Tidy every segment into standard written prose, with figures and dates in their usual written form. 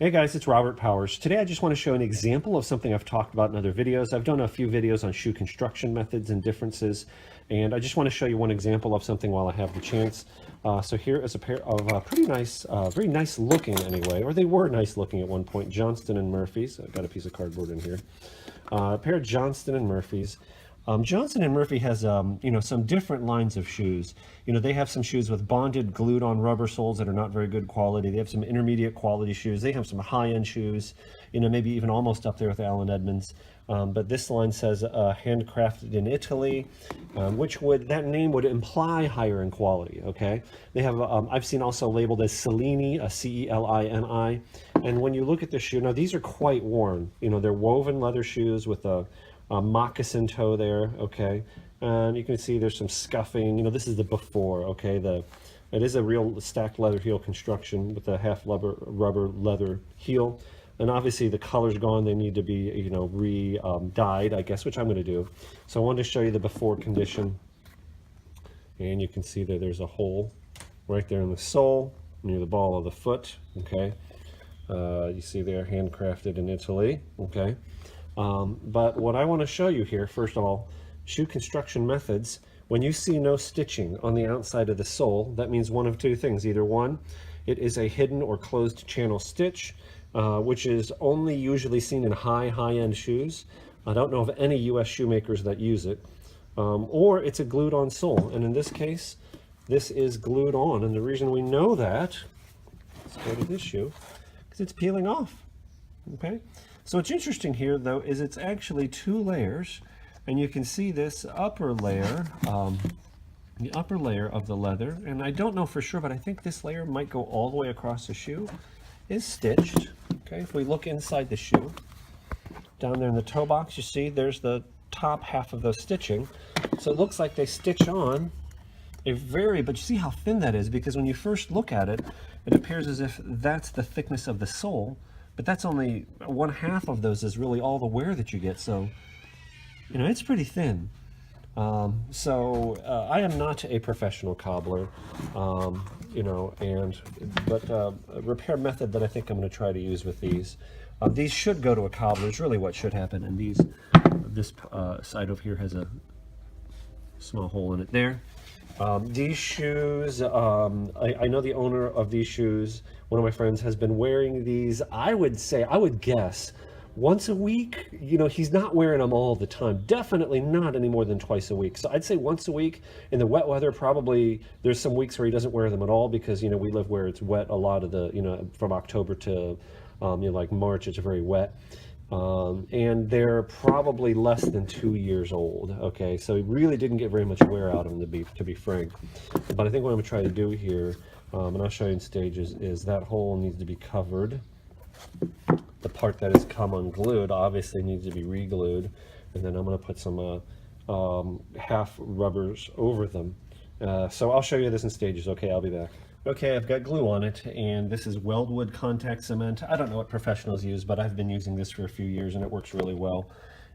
Hey guys, it's Robert Powers. Today I just want to show an example of something I've talked about in other videos. I've done a few videos on shoe construction methods and differences, and I just want to show you one example of something while I have the chance. So here is a pair of pretty nice, very nice looking anyway, or they were nice looking at one point, Johnston and Murphy's. I've got a piece of cardboard in here. A pair of Johnston and Murphy's. Johnston and Murphy has, some different lines of shoes. They have some shoes with bonded, glued-on rubber soles that are not very good quality. They have some intermediate quality shoes. They have some high-end shoes, maybe even almost up there with Allen Edmonds. But this line says handcrafted in Italy, that name would imply higher in quality, okay? They have, I've seen also labeled as Celini, a C-E-L-I-N-I. And when you look at the shoe, now these are quite worn. They're woven leather shoes with a moccasin toe there, okay, and you can see there's some scuffing. This is the before, okay. It is a real stacked leather heel construction with a half rubber leather heel, and obviously the color's gone. They need to be dyed, I guess, which I'm going to do. So I wanted to show you the before condition, and you can see that there's a hole right there in the sole near the ball of the foot, okay. You see there, handcrafted in Italy, okay. But what I want to show you here, first of all, shoe construction methods. When you see no stitching on the outside of the sole, that means one of two things. Either one, it is a hidden or closed channel stitch, which is only usually seen in high-end shoes. I don't know of any US shoemakers that use it. Or it's a glued-on sole, and in this case, this is glued on. And the reason we know that, let's go to this shoe, because it's peeling off, okay? So what's interesting here, though, is it's actually two layers, and you can see this upper layer, the upper layer of the leather, and I don't know for sure, but I think this layer might go all the way across the shoe, is stitched. Okay, if we look inside the shoe, down there in the toe box, you see there's the top half of those stitching. So it looks like they stitch on but you see how thin that is, because when you first look at it, it appears as if that's the thickness of the sole. But that's only one half of those is really all the wear that you get. So, it's pretty thin. I am not a professional cobbler, but a repair method that I think I'm going to try to use with these should go to a cobbler is really what should happen. And this side over here has a small hole in it there. These shoes, I know the owner of these shoes. One of my friends has been wearing these, I would guess, once a week. He's not wearing them all the time. Definitely not any more than twice a week. So I'd say once a week. In the wet weather, probably there's some weeks where he doesn't wear them at all, because, we live where it's wet a lot of the, from October to, like March, it's very wet. And they're probably less than 2 years old, okay? So he really didn't get very much wear out of them, to be frank. But I think what I'm going to try to do here, and I'll show you in stages, is that hole needs to be covered. The part that has come unglued obviously needs to be re-glued, and then I'm going to put some half rubbers over them. So I'll show you this in stages. Okay, I'll be back. Okay, I've got glue on it, and this is Weldwood contact cement. I don't know what professionals use, but I've been using this for a few years, and it works really well.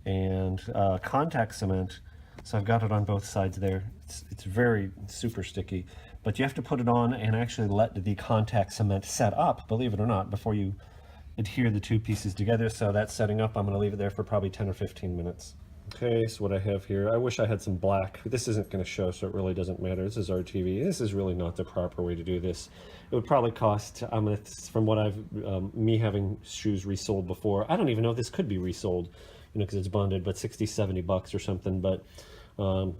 And contact cement, so I've got it on both sides there. It's very super sticky, but you have to put it on and actually let the contact cement set up, believe it or not, before you adhere the two pieces together. So that's setting up. I'm going to leave it there for probably 10 or 15 minutes. Okay, so what I have here, I wish I had some black. This isn't going to show, so it really doesn't matter. This is RTV. This is really not the proper way to do this. It would probably cost, from what me having shoes resold before, I don't even know if this could be resold, because it's bonded, but 60, 70 bucks or something. But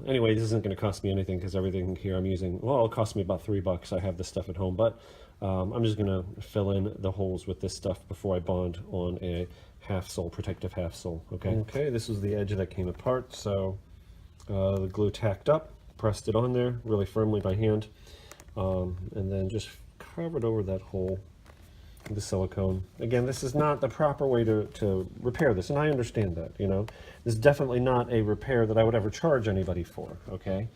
anyway, this isn't going to cost me anything, because everything here I'm using, well, it'll cost me about $3. I have this stuff at home, but I'm just going to fill in the holes with this stuff before I bond on a half sole, protective half sole. Okay, this was the edge that came apart, so the glue tacked up, pressed it on there really firmly by hand, and then just covered over that hole with the silicone. Again, this is not the proper way to repair this, and I understand that. This is definitely not a repair that I would ever charge anybody for. Okay,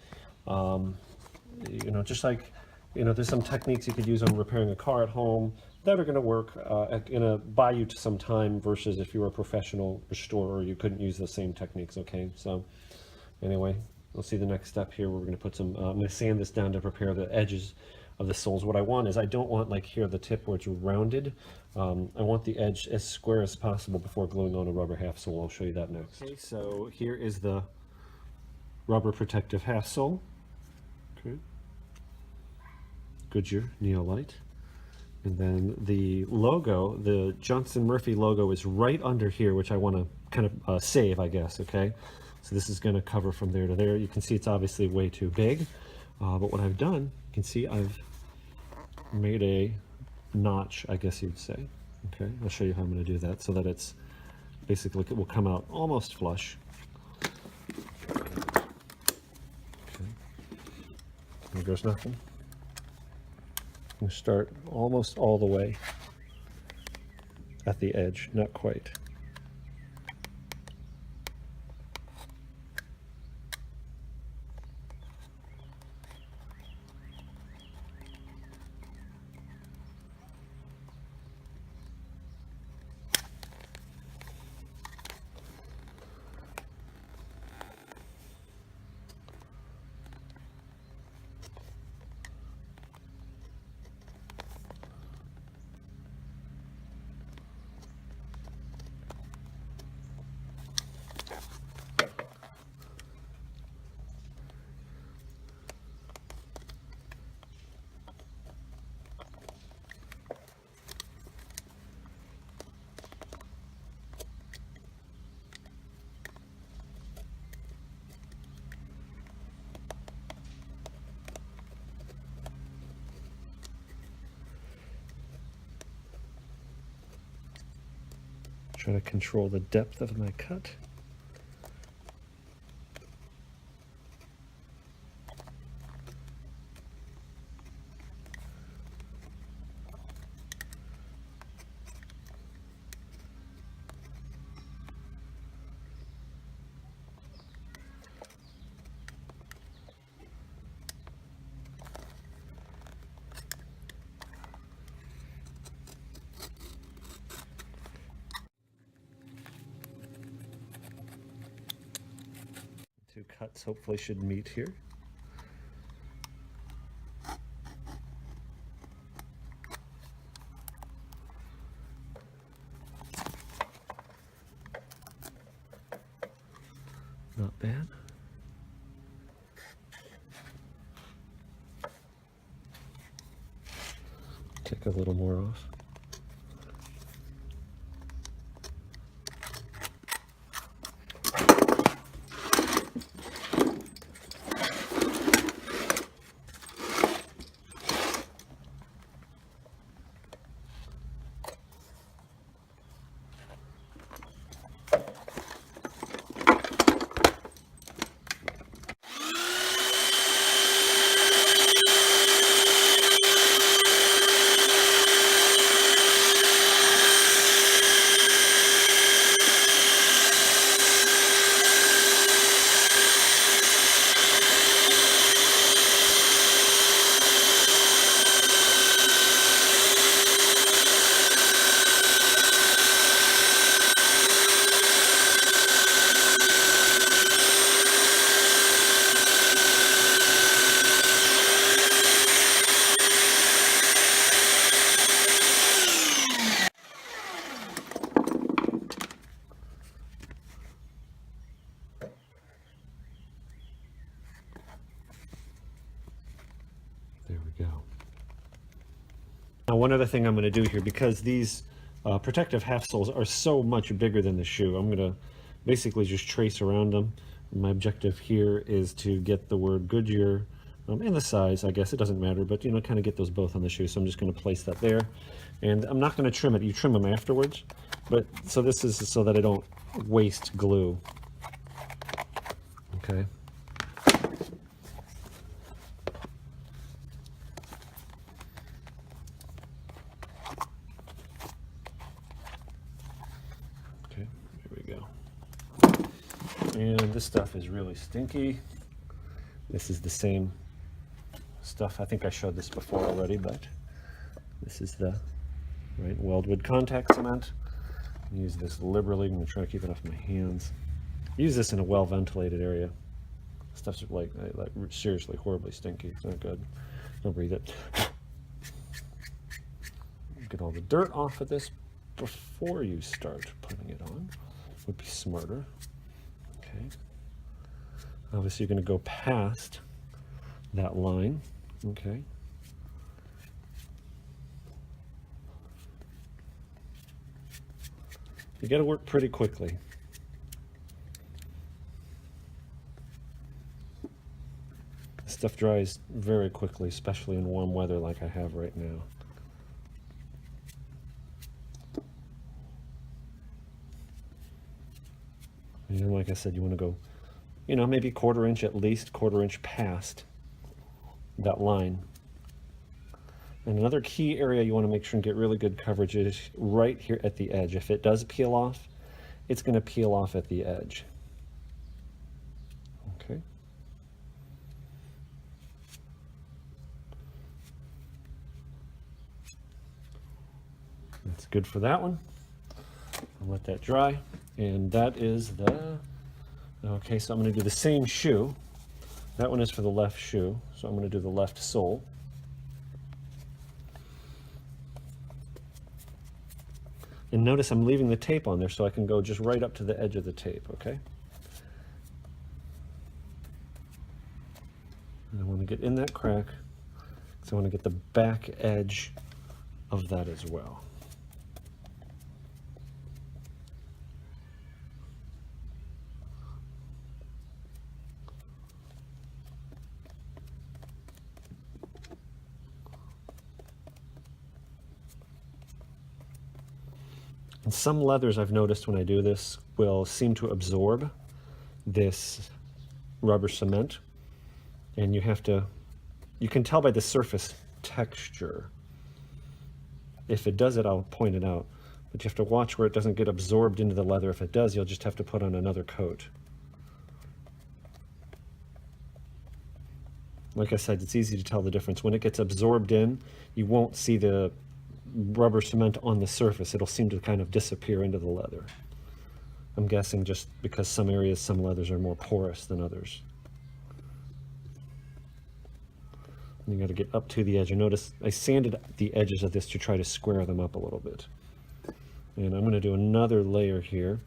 just like there's some techniques you could use on repairing a car at home that are going to work, buy you some time, versus if you were a professional restorer, you couldn't use the same techniques. Okay, so anyway, we'll see the next step here. We're going to put some, I'm going to sand this down to prepare the edges of the soles. What I want is, I don't want like here the tip where it's rounded. I want the edge as square as possible before gluing on a rubber half sole. I'll show you that next. Okay, so here is the rubber protective half sole. Okay. Goodyear Neolite. And then the logo, the Johnston Murphy logo, is right under here, which I want to kind of save, I guess, okay? So this is going to cover from there to there. You can see it's obviously way too big, but what I've done, you can see I've made a notch, I guess you'd say. Okay, I'll show you how I'm going to do that so that it's basically, it will come out almost flush. Okay, there goes nothing. I'm going to start almost all the way at the edge, not quite. Try to control the depth of my cut. Two cuts hopefully should meet here. Not bad. Take a little more off. There we go. Now, one other thing I'm going to do here, because these protective half soles are so much bigger than the shoe, I'm going to basically just trace around them. My objective here is to get the word Goodyear and the size, I guess it doesn't matter, but you know, kind of get those both on the shoe. So I'm just going to place that there, and I'm not going to trim it. You trim them afterwards, but so this is so that I don't waste glue. Okay. And this stuff is really stinky. This is the same stuff. I think I showed this before already, but this is the weldwood contact cement. Use this liberally. I'm going to try to keep it off my hands. Use this in a well-ventilated area. Stuff's like seriously horribly stinky. It's not good. Don't breathe it. Get all the dirt off of this before you start putting it on. Would be smarter. Okay. Obviously, you're going to go past that line. Okay. You got to work pretty quickly. Stuff dries very quickly, especially in warm weather like I have right now. And like I said, you want to go, you know, maybe 1/4 inch at least, 1/4 inch past that line. And another key area you want to make sure and get really good coverage is right here at the edge. If it does peel off, it's going to peel off at the edge. Okay. That's good for that one. I'll let that dry. And that is the, okay, so I'm going to do the same shoe. That one is for the left shoe, so I'm going to do the left sole. And notice I'm leaving the tape on there so I can go just right up to the edge of the tape, okay? And I want to get in that crack, so I want to get the back edge of that as well. And some leathers I've noticed when I do this will seem to absorb this rubber cement, and you can tell by the surface texture. If it does it, I'll point it out, but you have to watch where it doesn't get absorbed into the leather. If it does, you'll just have to put on another coat. Like I said, it's easy to tell the difference. When it gets absorbed in, you won't see the rubber cement on the surface. It'll seem to kind of disappear into the leather. I'm guessing just because some leathers are more porous than others. And you got to get up to the edge. And notice I sanded the edges of this to try to square them up a little bit. And I'm going to do another layer here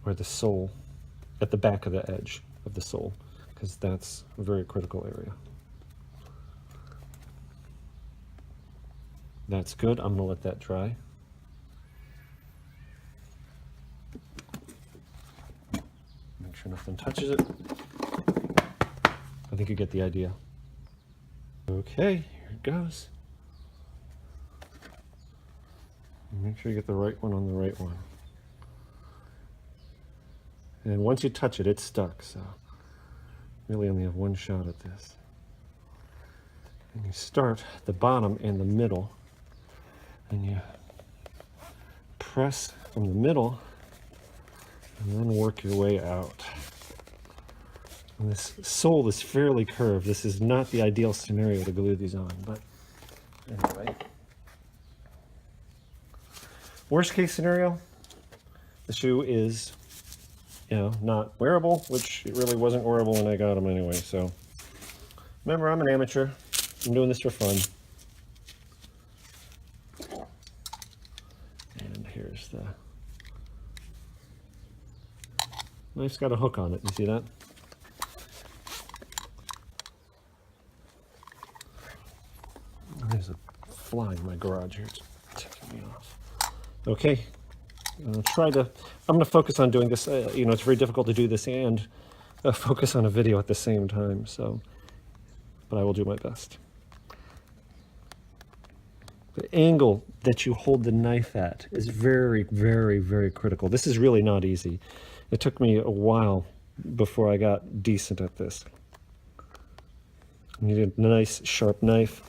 where the sole, at the back of the edge of the sole, because that's a very critical area. That's good. I'm going to let that dry. Make sure nothing touches it. I think you get the idea. Okay, here it goes. Make sure you get the right one on the right one. And once you touch it, it's stuck, so really only have one shot at this. And you start at the bottom and the middle, and you press from the middle and then work your way out. And this sole is fairly curved. This is not the ideal scenario to glue these on, but anyway. Worst case scenario, the shoe is, you know, not wearable, which it really wasn't wearable when I got them anyway. So remember, I'm an amateur. I'm doing this for fun. And here's the knife's got a hook on it. You see that? There's a fly in my garage here. It's ticking me off. Okay, I'm going to focus on doing this. You know, it's very difficult to do this and focus on a video at the same time, so, but I will do my best. The angle that you hold the knife at is very, very, very critical. This is really not easy. It took me a while before I got decent at this. You need a nice, sharp knife.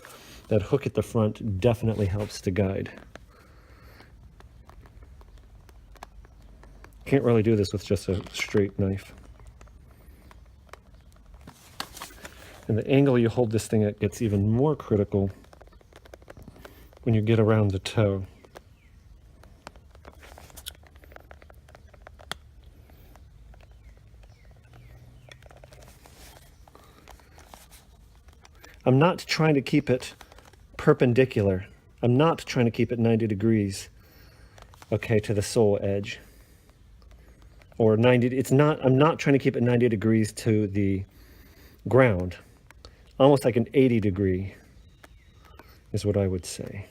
That hook at the front definitely helps to guide. Can't really do this with just a straight knife. And the angle you hold this thing at gets even more critical when you get around the toe. I'm not trying to keep it perpendicular. I'm not trying to keep it 90 degrees, okay, to the sole edge. Or 90, I'm not trying to keep it 90 degrees to the ground. Almost like an 80 degree is what I would say.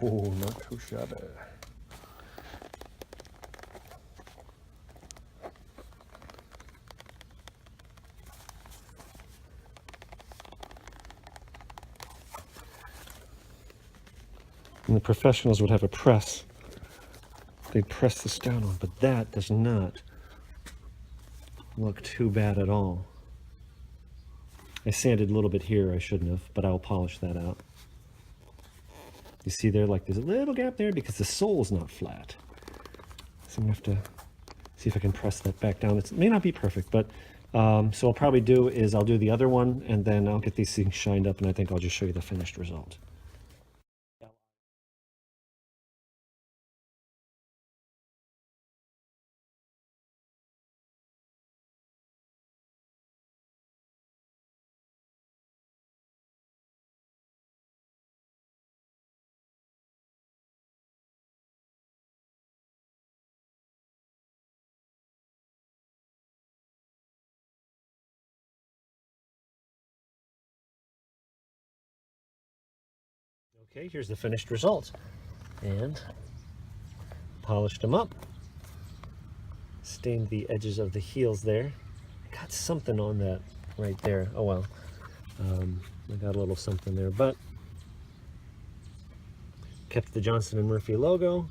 Oh, not too shabby. And the professionals would have a press. They'd press this down on, but that does not look too bad at all. I sanded a little bit here, I shouldn't have, but I'll polish that out. You see there, like there's a little gap there because the sole is not flat. So I'm gonna have to see if I can press that back down. It may not be perfect, but so I'll probably do is I'll do the other one and then I'll get these things shined up and I think I'll just show you the finished result. Okay, here's the finished result. And polished them up. Stained the edges of the heels there. Got something on that right there. Oh well. I got a little something there, but kept the Johnston Murphy logo.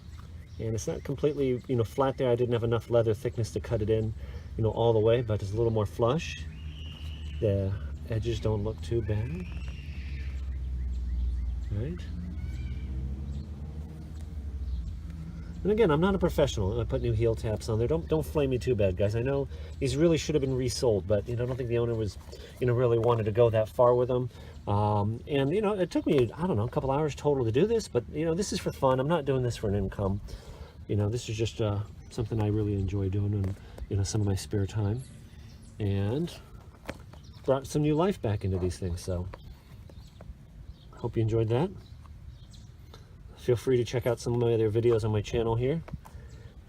And it's not completely, flat there. I didn't have enough leather thickness to cut it in, all the way, but it's a little more flush. The edges don't look too bad. Right? And again, I'm not a professional. I put new heel taps on there. Don't flame me too bad, guys. I know these really should have been resold, but I don't think the owner was, really wanted to go that far with them. And it took me, I don't know, a couple hours total to do this, but this is for fun. I'm not doing this for an income. This is just something I really enjoy doing in some of my spare time, and brought some new life back into these things. So hope you enjoyed that. Feel free to check out some of my other videos on my channel here,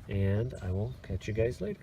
and I will catch you guys later.